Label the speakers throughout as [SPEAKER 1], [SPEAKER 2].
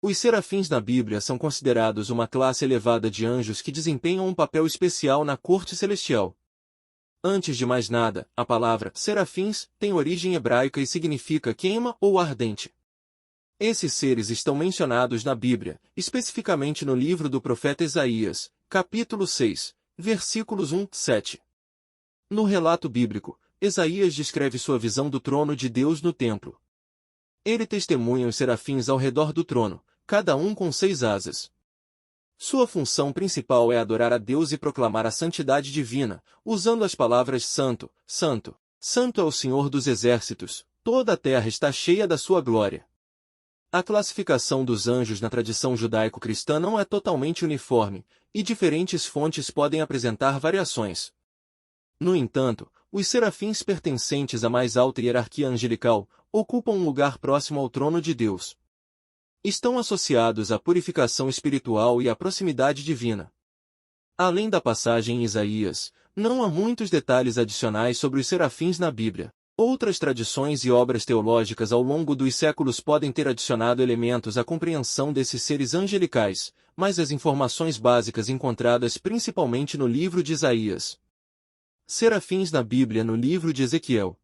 [SPEAKER 1] Os serafins na Bíblia são considerados uma classe elevada de anjos que desempenham um papel especial na corte celestial. Antes de mais nada, a palavra serafins tem origem hebraica e significa queima ou ardente. Esses seres estão mencionados na Bíblia, especificamente no livro do profeta Isaías, capítulo 6, versículos 1-7. No relato bíblico, Isaías descreve sua visão do trono de Deus no templo. Ele testemunha os serafins ao redor do trono, cada um com 6 asas. Sua função principal é adorar a Deus e proclamar a santidade divina, usando as palavras Santo, Santo, Santo é o Senhor dos Exércitos, toda a terra está cheia da sua glória. A classificação dos anjos na tradição judaico-cristã não é totalmente uniforme, e diferentes fontes podem apresentar variações. No entanto, os serafins pertencentes à mais alta hierarquia angelical ocupam um lugar próximo ao trono de Deus. Estão associados à purificação espiritual e à proximidade divina. Além da passagem em Isaías, não há muitos detalhes adicionais sobre os serafins na Bíblia. Outras tradições e obras teológicas ao longo dos séculos podem ter adicionado elementos à compreensão desses seres angelicais, mas as informações básicas encontradas principalmente no livro de Isaías. Serafins na Bíblia no livro de Ezequiel.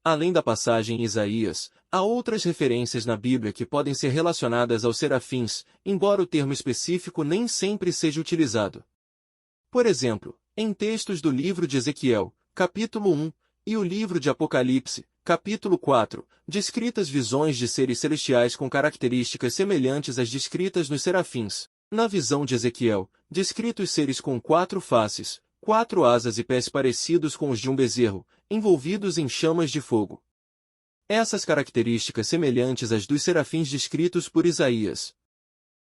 [SPEAKER 1] Além da passagem em Isaías, há outras referências na Bíblia que podem ser relacionadas aos serafins, embora o termo específico nem sempre seja utilizado. Por exemplo, em textos do livro de Ezequiel, capítulo 1, e o livro de Apocalipse, capítulo 4, descritas visões de seres celestiais com características semelhantes às descritas nos serafins. Na visão de Ezequiel, descritos seres com 4 faces, 4 asas e pés parecidos com os de um bezerro, envolvidos em chamas de fogo. Essas características semelhantes às dos serafins descritos por Isaías.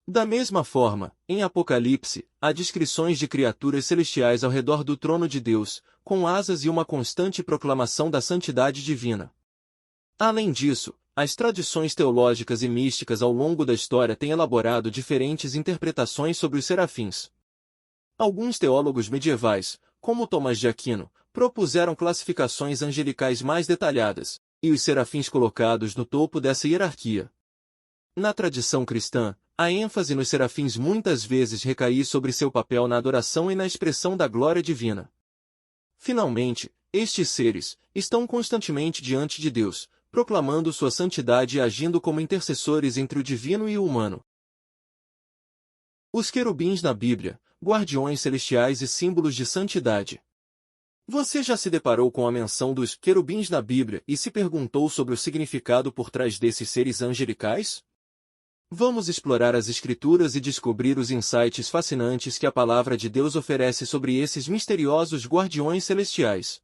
[SPEAKER 1] Da mesma forma, em Apocalipse, há descrições de criaturas celestiais ao redor do trono de Deus, com asas e uma constante proclamação da santidade divina. Além disso, as tradições teológicas e místicas ao longo da história têm elaborado diferentes interpretações sobre os serafins. Alguns teólogos medievais, como Tomás de Aquino, propuseram classificações angelicais mais detalhadas, e os serafins colocados no topo dessa hierarquia. Na tradição cristã, a ênfase nos serafins muitas vezes recai sobre seu papel na adoração e na expressão da glória divina. Finalmente, estes seres estão constantemente diante de Deus, proclamando sua santidade e agindo como intercessores entre o divino e o humano. Os querubins na Bíblia, guardiões celestiais e símbolos de santidade. Você já se deparou com a menção dos querubins na Bíblia e se perguntou sobre o significado por trás desses seres angelicais? Vamos explorar as Escrituras e descobrir os insights fascinantes que a Palavra de Deus oferece sobre esses misteriosos guardiões celestiais.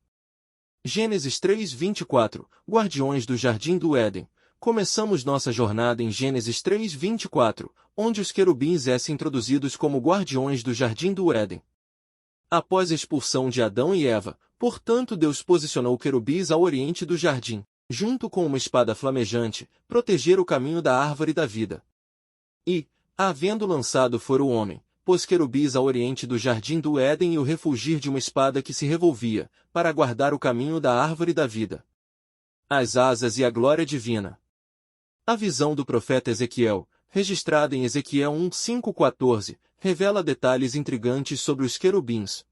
[SPEAKER 1] Gênesis 3:24, Guardiões do Jardim do Éden. Começamos nossa jornada em Gênesis 3:24, onde os querubins são introduzidos como guardiões do Jardim do Éden. Após a expulsão de Adão e Eva, portanto Deus posicionou querubins ao oriente do jardim, junto com uma espada flamejante, proteger o caminho da árvore da vida. E, havendo lançado fora o homem, pôs querubins ao oriente do jardim do Éden e o refulgir de uma espada que se revolvia, para guardar o caminho da árvore da vida. As asas e a glória divina. A visão do profeta Ezequiel, registrada em Ezequiel 1:5-14, revela detalhes intrigantes sobre os querubins.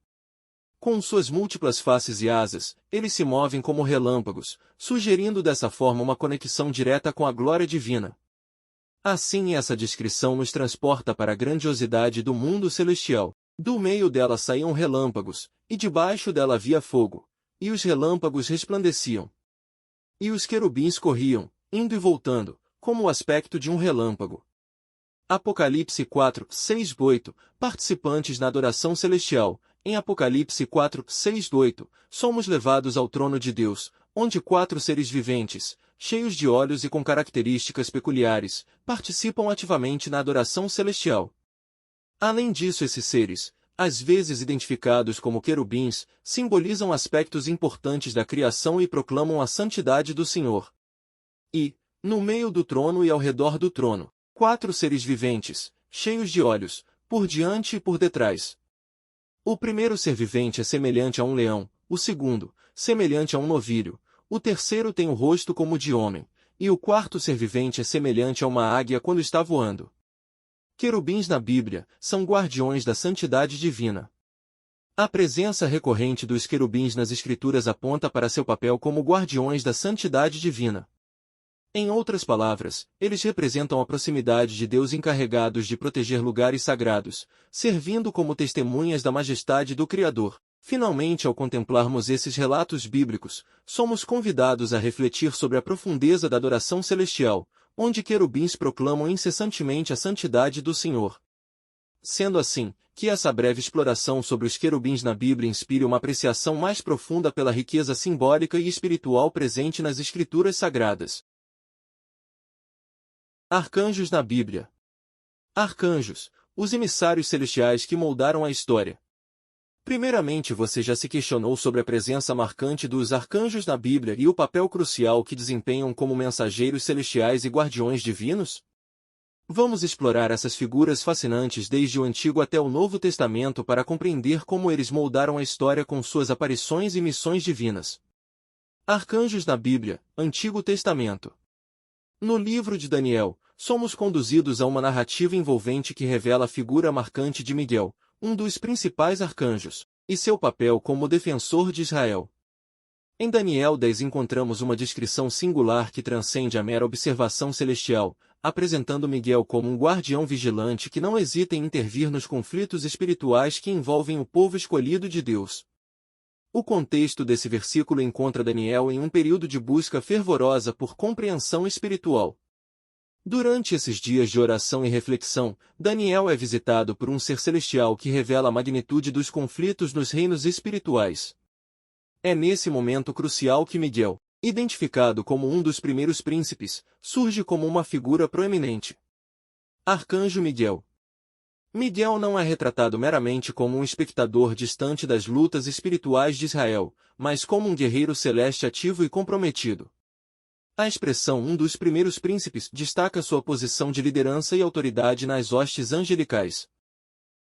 [SPEAKER 1] Com suas múltiplas faces e asas, eles se movem como relâmpagos, sugerindo dessa forma uma conexão direta com a glória divina. Assim essa descrição nos transporta para a grandiosidade do mundo celestial. Do meio dela saíam relâmpagos, e debaixo dela havia fogo, e os relâmpagos resplandeciam. E os querubins corriam, indo e voltando, como o aspecto de um relâmpago. Apocalipse 4:6-8, participantes na adoração celestial. Em Apocalipse 4:6-8, somos levados ao trono de Deus, onde 4 seres viventes, cheios de olhos e com características peculiares, participam ativamente na adoração celestial. Além disso, esses seres, às vezes identificados como querubins, simbolizam aspectos importantes da criação e proclamam a santidade do Senhor. E, no meio do trono e ao redor do trono, 4 seres viventes, cheios de olhos, por diante e por detrás. O primeiro ser vivente é semelhante a um leão, o segundo, semelhante a um novilho, o terceiro tem o rosto como de homem, E o quarto ser vivente é semelhante a uma águia quando está voando. Querubins na Bíblia são guardiões da santidade divina. A presença recorrente dos querubins nas Escrituras aponta para seu papel como guardiões da santidade divina. Em outras palavras, eles representam a proximidade de Deus encarregados de proteger lugares sagrados, servindo como testemunhas da majestade do Criador. Finalmente, ao contemplarmos esses relatos bíblicos, somos convidados a refletir sobre a profundeza da adoração celestial, onde querubins proclamam incessantemente a santidade do Senhor. Sendo assim, que essa breve exploração sobre os querubins na Bíblia inspire uma apreciação mais profunda pela riqueza simbólica e espiritual presente nas Escrituras Sagradas. Arcanjos na Bíblia. Arcanjos, os emissários celestiais que moldaram a história. Primeiramente, você já se questionou sobre a presença marcante dos arcanjos na Bíblia e o papel crucial que desempenham como mensageiros celestiais e guardiões divinos? Vamos explorar essas figuras fascinantes desde o Antigo até o Novo Testamento para compreender como eles moldaram a história com suas aparições e missões divinas. Arcanjos na Bíblia, Antigo Testamento. No livro de Daniel, somos conduzidos a uma narrativa envolvente que revela a figura marcante de Miguel, um dos principais arcanjos, e seu papel como defensor de Israel. Em Daniel 10 encontramos uma descrição singular que transcende a mera observação celestial, apresentando Miguel como um guardião vigilante que não hesita em intervir nos conflitos espirituais que envolvem o povo escolhido de Deus. O contexto desse versículo encontra Daniel em um período de busca fervorosa por compreensão espiritual. Durante esses dias de oração e reflexão, Daniel é visitado por um ser celestial que revela a magnitude dos conflitos nos reinos espirituais. É nesse momento crucial que Miguel, identificado como um dos primeiros príncipes, surge como uma figura proeminente. Arcanjo Miguel. Miguel não é retratado meramente como um espectador distante das lutas espirituais de Israel, mas como um guerreiro celeste ativo e comprometido. A expressão um dos primeiros príncipes destaca sua posição de liderança e autoridade nas hostes angelicais.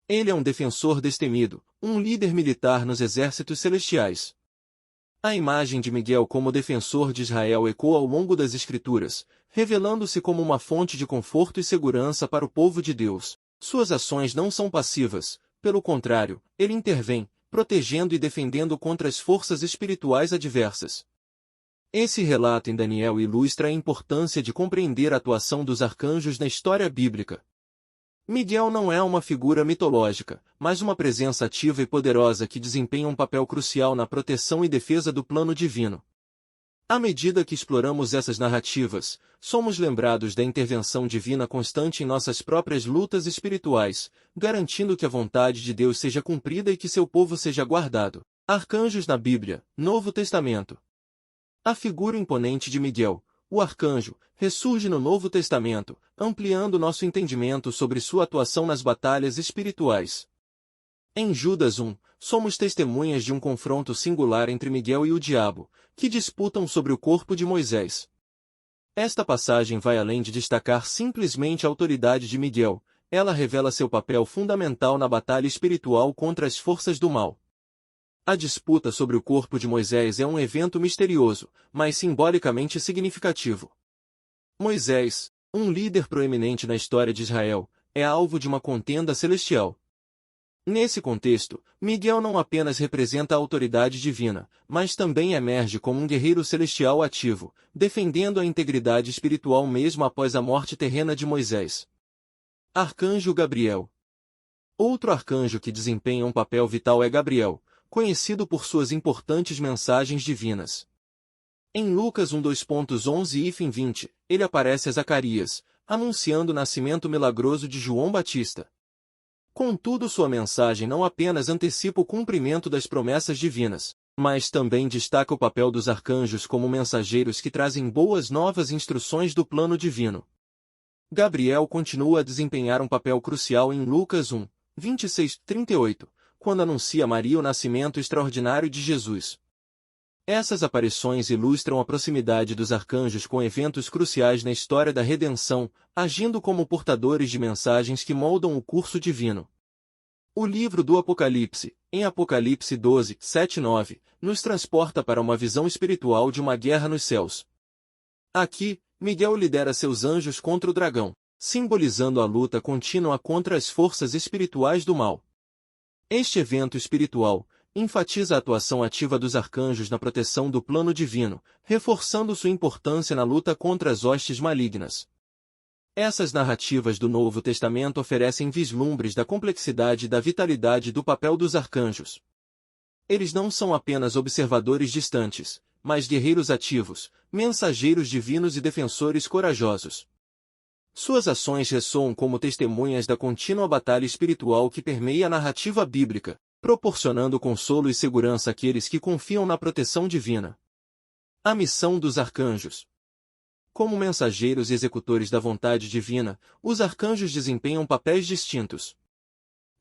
[SPEAKER 1] Ele é um defensor destemido, um líder militar nos exércitos celestiais. A imagem de Miguel como defensor de Israel ecoa ao longo das Escrituras, revelando-se como uma fonte de conforto e segurança para o povo de Deus. Suas ações não são passivas, pelo contrário, ele intervém, protegendo e defendendo contra as forças espirituais adversas. Esse relato em Daniel ilustra a importância de compreender a atuação dos arcanjos na história bíblica. Miguel não é uma figura mitológica, mas uma presença ativa e poderosa que desempenha um papel crucial na proteção e defesa do plano divino. À medida que exploramos essas narrativas, somos lembrados da intervenção divina constante em nossas próprias lutas espirituais, garantindo que a vontade de Deus seja cumprida e que seu povo seja guardado. Arcanjos na Bíblia, Novo Testamento. A figura imponente de Miguel, o arcanjo, ressurge no Novo Testamento, ampliando nosso entendimento sobre sua atuação nas batalhas espirituais. Em Judas 1, somos testemunhas de um confronto singular entre Miguel e o diabo, que disputam sobre o corpo de Moisés. Esta passagem vai além de destacar simplesmente a autoridade de Miguel, ela revela seu papel fundamental na batalha espiritual contra as forças do mal. A disputa sobre o corpo de Moisés é um evento misterioso, mas simbolicamente significativo. Moisés, um líder proeminente na história de Israel, é alvo de uma contenda celestial. Nesse contexto, Miguel não apenas representa a autoridade divina, mas também emerge como um guerreiro celestial ativo, defendendo a integridade espiritual mesmo após a morte terrena de Moisés. Arcanjo Gabriel. Outro arcanjo que desempenha um papel vital é Gabriel, conhecido por suas importantes mensagens divinas. Em Lucas 1:2.11-20, ele aparece a Zacarias, anunciando o nascimento milagroso de João Batista. Contudo, sua mensagem não apenas antecipa o cumprimento das promessas divinas, mas também destaca o papel dos arcanjos como mensageiros que trazem boas novas instruções do plano divino. Gabriel continua a desempenhar um papel crucial em Lucas 1:26-38, quando anuncia a Maria o nascimento extraordinário de Jesus. Essas aparições ilustram a proximidade dos arcanjos com eventos cruciais na história da redenção, agindo como portadores de mensagens que moldam o curso divino. O livro do Apocalipse, em Apocalipse 12:7-9, nos transporta para uma visão espiritual de uma guerra nos céus. Aqui, Miguel lidera seus anjos contra o dragão, simbolizando a luta contínua contra as forças espirituais do mal. Este evento espiritual enfatiza a atuação ativa dos arcanjos na proteção do plano divino, reforçando sua importância na luta contra as hostes malignas. Essas narrativas do Novo Testamento oferecem vislumbres da complexidade e da vitalidade do papel dos arcanjos. Eles não são apenas observadores distantes, mas guerreiros ativos, mensageiros divinos e defensores corajosos. Suas ações ressoam como testemunhas da contínua batalha espiritual que permeia a narrativa bíblica, proporcionando consolo e segurança àqueles que confiam na proteção divina. A missão dos arcanjos. Como mensageiros e executores da vontade divina, os arcanjos desempenham papéis distintos.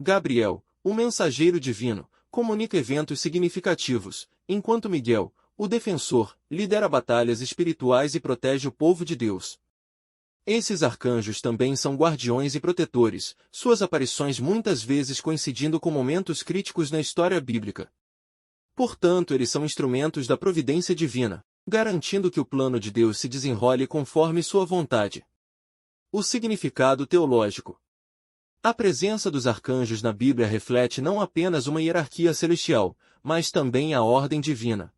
[SPEAKER 1] Gabriel, o mensageiro divino, comunica eventos significativos, enquanto Miguel, o defensor, lidera batalhas espirituais e protege o povo de Deus. Esses arcanjos também são guardiões e protetores, suas aparições muitas vezes coincidindo com momentos críticos na história bíblica. Portanto, eles são instrumentos da providência divina, garantindo que o plano de Deus se desenrole conforme sua vontade. O significado teológico. A presença dos arcanjos na Bíblia reflete não apenas uma hierarquia celestial, mas também a ordem divina.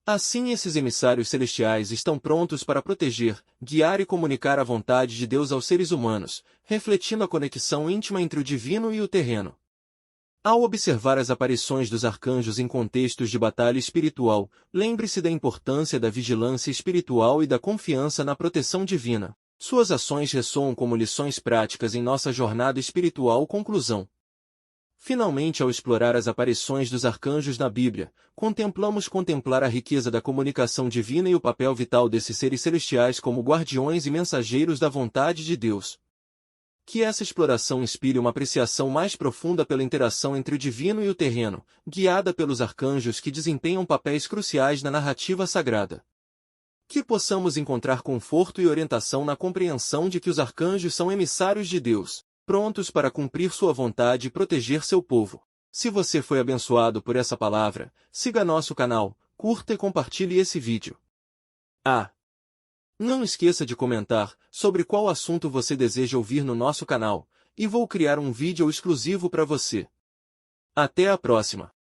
[SPEAKER 1] Assim, esses emissários celestiais estão prontos para proteger, guiar e comunicar a vontade de Deus aos seres humanos, refletindo a conexão íntima entre o divino e o terreno. Ao observar as aparições dos arcanjos em contextos de batalha espiritual, lembre-se da importância da vigilância espiritual e da confiança na proteção divina. Suas ações ressoam como lições práticas em nossa jornada espiritual. Conclusão. Finalmente, ao explorar as aparições dos arcanjos na Bíblia, contemplamos a riqueza da comunicação divina e o papel vital desses seres celestiais como guardiões e mensageiros da vontade de Deus. Que essa exploração inspire uma apreciação mais profunda pela interação entre o divino e o terreno, guiada pelos arcanjos que desempenham papéis cruciais na narrativa sagrada. Que possamos encontrar conforto e orientação na compreensão de que os arcanjos são emissários de Deus, prontos para cumprir sua vontade e proteger seu povo. Se você foi abençoado por essa palavra, siga nosso canal, curta e compartilhe esse vídeo. Não esqueça de comentar sobre qual assunto você deseja ouvir no nosso canal, e vou criar um vídeo exclusivo para você. Até a próxima!